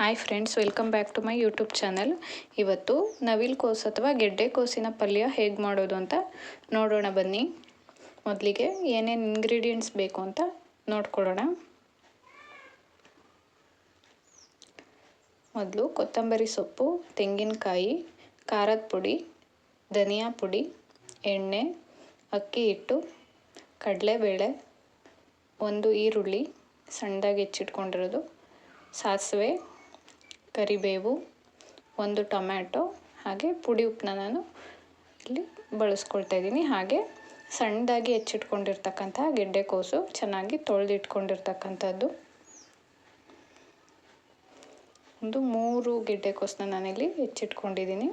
Hi friends, welcome back to my YouTube channel. ಇವತ್ತು ನವಿಲುಕೋಸು ಅಥವಾ ಗೆಡ್ಡೆಕೋಸಿನ ಪಲ್ಯ ಹೇಗೆ ಮಾಡೋದು ಅಂತ ನೋಡೋಣ ಬನ್ನಿ. ಮೊದಲಿಗೆ ಏನೇನು ಇಂಗ್ರೀಡಿಯೆಂಟ್ಸ್ ಬೇಕು ಅಂತ ನೋಡ್ಕೊಳ್ಳೋಣ. ಮೊದಲು ಕೊತ್ತಂಬರಿ ಸೊಪ್ಪು, ತೆಂಗಿನಕಾಯಿ, ಖಾರದ ಪುಡಿ, ಧನಿಯಾ ಪುಡಿ, ಎಣ್ಣೆ, ಅಕ್ಕಿ ಹಿಟ್ಟು, ಕಡಲೆಬೇಳೆ, ಒಂದು ಈರುಳ್ಳಿ ಸಣ್ಣದಾಗಿ ಹೆಚ್ಚಿಟ್ಕೊಂಡಿರೋದು, ಸಾಸಿವೆ, ಕರಿಬೇವು, ಒಂದು ಟೊಮ್ಯಾಟೊ, ಹಾಗೆ ಪುಡಿ ಉಪ್ಪನ್ನ ನಾನು ಇಲ್ಲಿ ಬಳಸ್ಕೊಳ್ತಾ ಇದ್ದೀನಿ. ಹಾಗೆ ಸಣ್ಣದಾಗಿ ಹೆಚ್ಚಿಟ್ಕೊಂಡಿರ್ತಕ್ಕಂಥ ಗೆಡ್ಡೆಕೋಸು ಚೆನ್ನಾಗಿ ತೊಳೆದಿಟ್ಕೊಂಡಿರ್ತಕ್ಕಂಥದ್ದು ಒಂದು 3 ಗೆಡ್ಡೆಕೋಸನ್ನ ನಾನಿಲ್ಲಿ ಹೆಚ್ಚಿಟ್ಕೊಂಡಿದ್ದೀನಿ.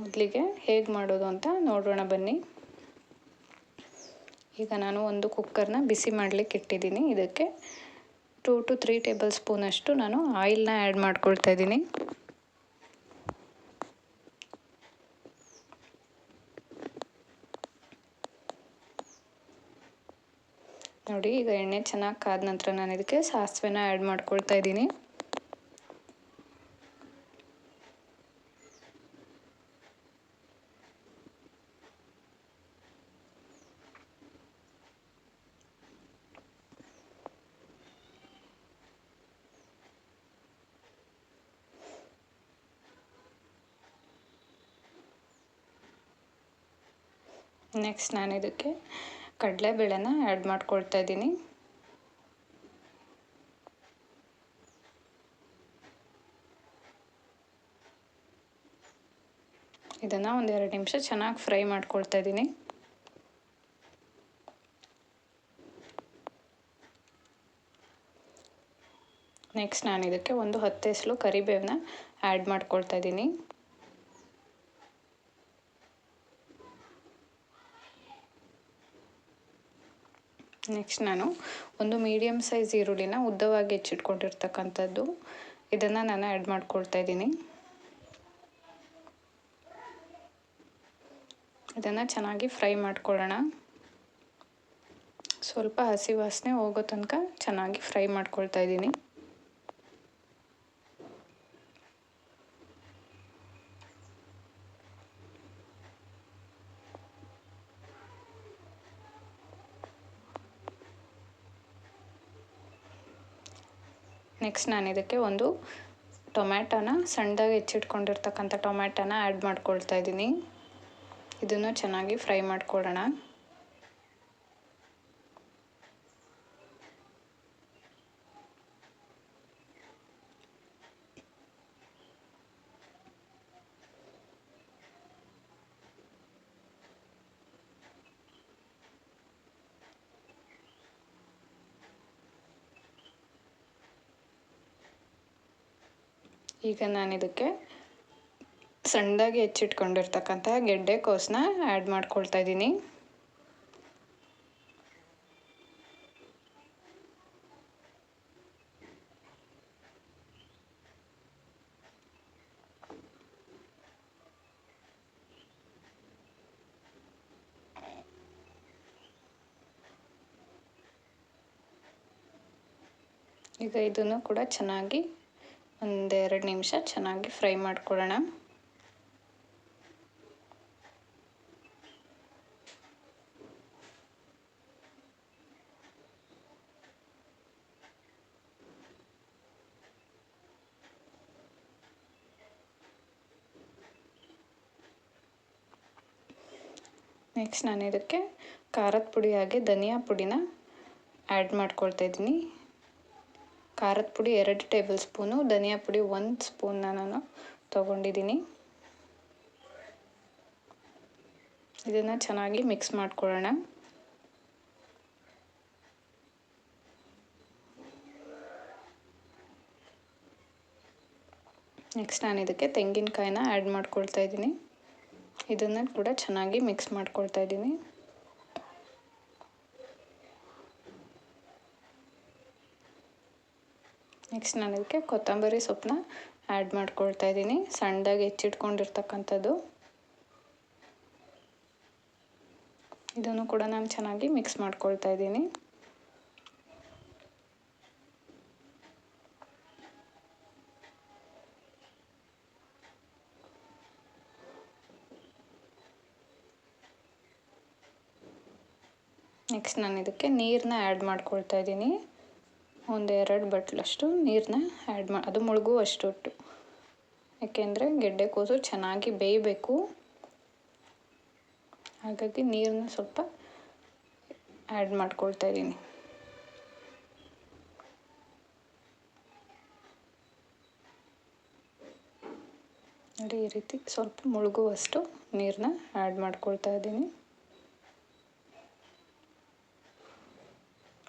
ಮೊದಲಿಗೆ ಹೇಗೆ ಮಾಡೋದು ಅಂತ ನೋಡೋಣ ಬನ್ನಿ. ಈಗ ನಾನು ಒಂದು ಕುಕ್ಕರ್ನ ಬಿಸಿ ಮಾಡಲಿಕ್ಕೆ ಇಟ್ಟಿದ್ದೀನಿ. ಇದಕ್ಕೆ 2 to 3 ಟೇಬಲ್ ಸ್ಪೂನಷ್ಟು ನಾನು ಆಯಿಲ್ನ ಆ್ಯಡ್ ಮಾಡ್ಕೊಳ್ತಾ ಇದ್ದೀನಿ. ನೋಡಿ, ಈಗ ಎಣ್ಣೆ ಚೆನ್ನಾಗಿ ಕಾದ ನಂತರ ನಾನು ಇದಕ್ಕೆ ಸಾಸಿವೆನ ಆ್ಯಡ್ ಮಾಡ್ಕೊಳ್ತಾ ಇದ್ದೀನಿ. ನೆಕ್ಸ್ಟ್ ನಾನು ಇದಕ್ಕೆ ಕಡಲೆಬೇಳೆನ ಆ್ಯಡ್ ಮಾಡ್ಕೊಳ್ತಾ ಇದ್ದೀನಿ. ಇದನ್ನು ಒಂದು 2 ನಿಮಿಷ ಚೆನ್ನಾಗಿ ಫ್ರೈ ಮಾಡ್ಕೊಳ್ತಾ ಇದ್ದೀನಿ. ನೆಕ್ಸ್ಟ್ ನಾನು ಇದಕ್ಕೆ ಒಂದು 10 ಎಸಳು ಕರಿಬೇವನ್ನ ಆ್ಯಡ್ ಮಾಡ್ಕೊಳ್ತಾ ಇದ್ದೀನಿ. ನೆಕ್ಸ್ಟ್ ನಾನು ಒಂದು ಮೀಡಿಯಮ್ ಸೈಜ್ ಈರುಳ್ಳಿನ ಉದ್ದವಾಗಿ ಹೆಚ್ಚಿಟ್ಕೊಂಡಿರ್ತಕ್ಕಂಥದ್ದು ಇದನ್ನು ನಾನು ಆ್ಯಡ್ ಮಾಡ್ಕೊಳ್ತಾ ಇದ್ದೀನಿ. ಇದನ್ನು ಚೆನ್ನಾಗಿ ಫ್ರೈ ಮಾಡ್ಕೊಳ್ಳೋಣ. ಸ್ವಲ್ಪ ಹಸಿ ವಾಸನೆ ಹೋಗೋ ತನಕ ಚೆನ್ನಾಗಿ ಫ್ರೈ ಮಾಡ್ಕೊಳ್ತಾ ಇದ್ದೀನಿ. ನೆಕ್ಸ್ಟ್ ನಾನು ಇದಕ್ಕೆ ಒಂದು ಟೊಮ್ಯಾಟೋನ ಸಣ್ಣದಾಗಿ ಹೆಚ್ಚಿಟ್ಕೊಂಡಿರ್ತಕ್ಕಂಥ ಟೊಮ್ಯಾಟೋನ ಆ್ಯಡ್ ಮಾಡ್ಕೊಳ್ತಾ ಇದ್ದೀನಿ. ಇದನ್ನು ಚೆನ್ನಾಗಿ ಫ್ರೈ ಮಾಡ್ಕೊಳ್ಳೋಣ. ಈಗ ನಾನು ಇದಕ್ಕೆ ಸಣ್ಣದಾಗಿ ಹೆಚ್ಚಿಟ್ಕೊಂಡಿರ್ತಕ್ಕಂಥ ಗೆಡ್ಡೆಕೋಸನ್ನ ಆ್ಯಡ್ ಮಾಡ್ಕೊಳ್ತಾ ಇದ್ದೀನಿ. ಈಗ ಇದನ್ನು ಕೂಡ ಚೆನ್ನಾಗಿ 1-2 ನಿಮಿಷ ಚೆನ್ನಾಗಿ ಫ್ರೈ ಮಾಡ್ಕೊಳ್ಳೋಣ. ನೆಕ್ಸ್ಟ್ ನಾನು ಇದಕ್ಕೆ ಖಾರದ ಪುಡಿ ಹಾಗೆ ಧನಿಯಾ ಪುಡಿನ ಆ್ಯಡ್ ಮಾಡ್ಕೊಳ್ತಾ ಇದ್ದೀನಿ. ಖಾರದ ಪುಡಿ 2 ಟೇಬಲ್ ಸ್ಪೂನು, ಧನಿಯಾ ಪುಡಿ 1 ಸ್ಪೂನ್ನ ನಾನು ತೊಗೊಂಡಿದ್ದೀನಿ. ಇದನ್ನು ಚೆನ್ನಾಗಿ ಮಿಕ್ಸ್ ಮಾಡ್ಕೊಳ್ಳೋಣ. ನೆಕ್ಸ್ಟ್ ನಾನು ಇದಕ್ಕೆ ತೆಂಗಿನಕಾಯಿನ ಆ್ಯಡ್ ಮಾಡ್ಕೊಳ್ತಾ ಇದ್ದೀನಿ. ಇದನ್ನು ಕೂಡ ಚೆನ್ನಾಗಿ ಮಿಕ್ಸ್ ಮಾಡ್ಕೊಳ್ತಾ ಇದ್ದೀನಿ. ನೆಕ್ಸ್ಟ್ ನಾನು ಇದಕ್ಕೆ ಕೊತ್ತಂಬರಿ ಸೊಪ್ಪನ್ನ ಆ್ಯಡ್ ಮಾಡ್ಕೊಳ್ತಾ ಇದ್ದೀನಿ, ಸಣ್ಣದಾಗಿ ಹೆಚ್ಚಿಟ್ಕೊಂಡಿರ್ತಕ್ಕಂಥದ್ದು. ಇದನ್ನು ಕೂಡ ನಾನು ಚೆನ್ನಾಗಿ ಮಿಕ್ಸ್ ಮಾಡ್ಕೊಳ್ತಾ ಇದ್ದೀನಿ. ನೆಕ್ಸ್ಟ್ ನಾನು ಇದಕ್ಕೆ ನೀರನ್ನ ಆ್ಯಡ್ ಮಾಡ್ಕೊಳ್ತಾ ಇದ್ದೀನಿ. ಒಂದು 2 ಬಟ್ಲಷ್ಟು ನೀರನ್ನ ಅದು ಮುಳುಗುವಷ್ಟು. ಯಾಕೆಂದರೆ ಗೆಡ್ಡೆಕೋಸು ಚೆನ್ನಾಗಿ ಬೇಯಬೇಕು, ಹಾಗಾಗಿ ನೀರನ್ನ ಸ್ವಲ್ಪ ಆ್ಯಡ್ ಮಾಡ್ಕೊಳ್ತಾ ಇದ್ದೀನಿ. ನೋಡಿ, ಈ ರೀತಿ ಸ್ವಲ್ಪ ಮುಳುಗುವಷ್ಟು ನೀರನ್ನ ಆ್ಯಡ್ ಮಾಡ್ಕೊಳ್ತಾ ಇದ್ದೀನಿ.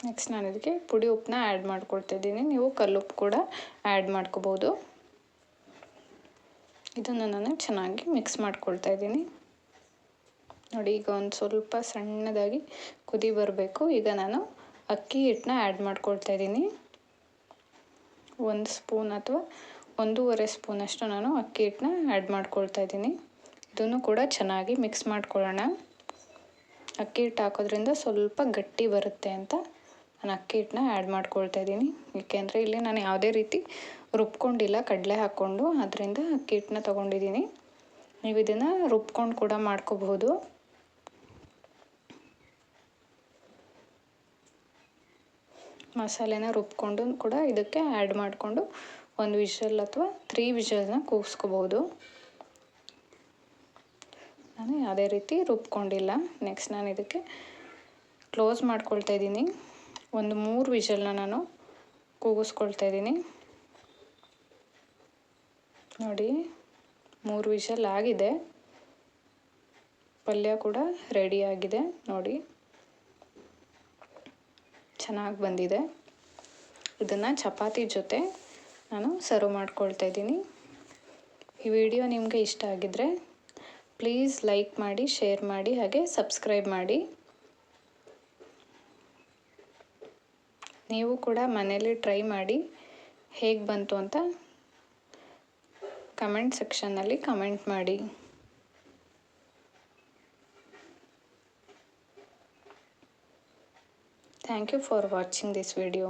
ನೆಕ್ಸ್ಟ್ ನಾನು ಇದಕ್ಕೆ ಪುಡಿ ಉಪ್ಪನ್ನ ಆ್ಯಡ್ ಮಾಡ್ಕೊಳ್ತಾ ಇದ್ದೀನಿ. ನೀವು ಕಲ್ಲುಪ್ಪು ಕೂಡ ಆ್ಯಡ್ ಮಾಡ್ಕೋಬೋದು. ಇದನ್ನು ನಾನು ಚೆನ್ನಾಗಿ ಮಿಕ್ಸ್ ಮಾಡ್ಕೊಳ್ತಾ ಇದ್ದೀನಿ. ನೋಡಿ, ಈಗ ಒಂದು ಸ್ವಲ್ಪ ಸಣ್ಣದಾಗಿ ಕುದಿ ಬರಬೇಕು. ಈಗ ನಾನು ಅಕ್ಕಿ ಹಿಟ್ಟನ್ನ ಆ್ಯಡ್ ಮಾಡ್ಕೊಳ್ತಾ ಇದ್ದೀನಿ. 1 ಸ್ಪೂನ್ ಅಥವಾ 1.5 ಸ್ಪೂನಷ್ಟು ನಾನು ಅಕ್ಕಿ ಹಿಟ್ಟನ್ನ ಆ್ಯಡ್ ಮಾಡ್ಕೊಳ್ತಾ ಇದ್ದೀನಿ. ಇದನ್ನು ಕೂಡ ಚೆನ್ನಾಗಿ ಮಿಕ್ಸ್ ಮಾಡ್ಕೊಳ್ಳೋಣ. ಅಕ್ಕಿ ಹಿಟ್ಟು ಹಾಕೋದ್ರಿಂದ ಸ್ವಲ್ಪ ಗಟ್ಟಿ ಬರುತ್ತೆ ಅಂತ ನಾನು ಅಕ್ಕಿ ಹಿಟ್ಟನ್ನ ಆ್ಯಡ್ ಮಾಡ್ಕೊಳ್ತಾ ಇದ್ದೀನಿ. ಏಕೆಂದರೆ ಇಲ್ಲಿ ನಾನು ಯಾವುದೇ ರೀತಿ ರುಬ್ಕೊಂಡಿಲ್ಲ, ಕಡಲೆ ಹಾಕ್ಕೊಂಡು, ಅದರಿಂದ ಅಕ್ಕಿ ಹಿಟ್ಟನ್ನ ತೊಗೊಂಡಿದ್ದೀನಿ. ನೀವು ಇದನ್ನು ರುಬ್ಕೊಂಡು ಕೂಡ ಮಾಡ್ಕೋಬಹುದು. ಮಸಾಲೆನ ರುಬ್ಕೊಂಡು ಕೂಡ ಇದಕ್ಕೆ ಆ್ಯಡ್ ಮಾಡಿಕೊಂಡು 1 ವಿಷಲ್ ಅಥವಾ 3 ವಿಷಲ್ನ ಕೂಗಿಸ್ಕೋಬೋದು. ನಾನು ಯಾವುದೇ ರೀತಿ ರುಬ್ಕೊಂಡಿಲ್ಲ. ನೆಕ್ಸ್ಟ್ ನಾನು ಇದಕ್ಕೆ ಕ್ಲೋಸ್ ಮಾಡ್ಕೊಳ್ತಾ ಇದ್ದೀನಿ. ಒಂದು 3 ವಿಷಲ್ನ ನಾನು ಕೂಗಿಸ್ಕೊಳ್ತಾ ಇದ್ದೀನಿ. ನೋಡಿ, 3 ವಿಷಲ್ ಆಗಿದೆ. ಪಲ್ಯ ಕೂಡ ರೆಡಿಯಾಗಿದೆ. ನೋಡಿ, ಚೆನ್ನಾಗಿ ಬಂದಿದೆ. ಇದನ್ನು ಚಪಾತಿ ಜೊತೆ ನಾನು ಸರ್ವ್ ಮಾಡ್ಕೊಳ್ತಾ ಇದ್ದೀನಿ. ಈ ವಿಡಿಯೋ ನಿಮಗೆ ಇಷ್ಟ ಆಗಿದ್ದರೆ ಪ್ಲೀಸ್ ಲೈಕ್ ಮಾಡಿ, ಶೇರ್ ಮಾಡಿ, ಹಾಗೆ ಸಬ್ಸ್ಕ್ರೈಬ್ ಮಾಡಿ. ನೀವು ಕೂಡ ಮನೇಲಿ ಟ್ರೈ ಮಾಡಿ ಹೇಗೆ ಬಂತು ಅಂತ ಕಮೆಂಟ್ ಸೆಕ್ಷನ್ನಲ್ಲಿ ಕಮೆಂಟ್ ಮಾಡಿ. Thank you for watching this video.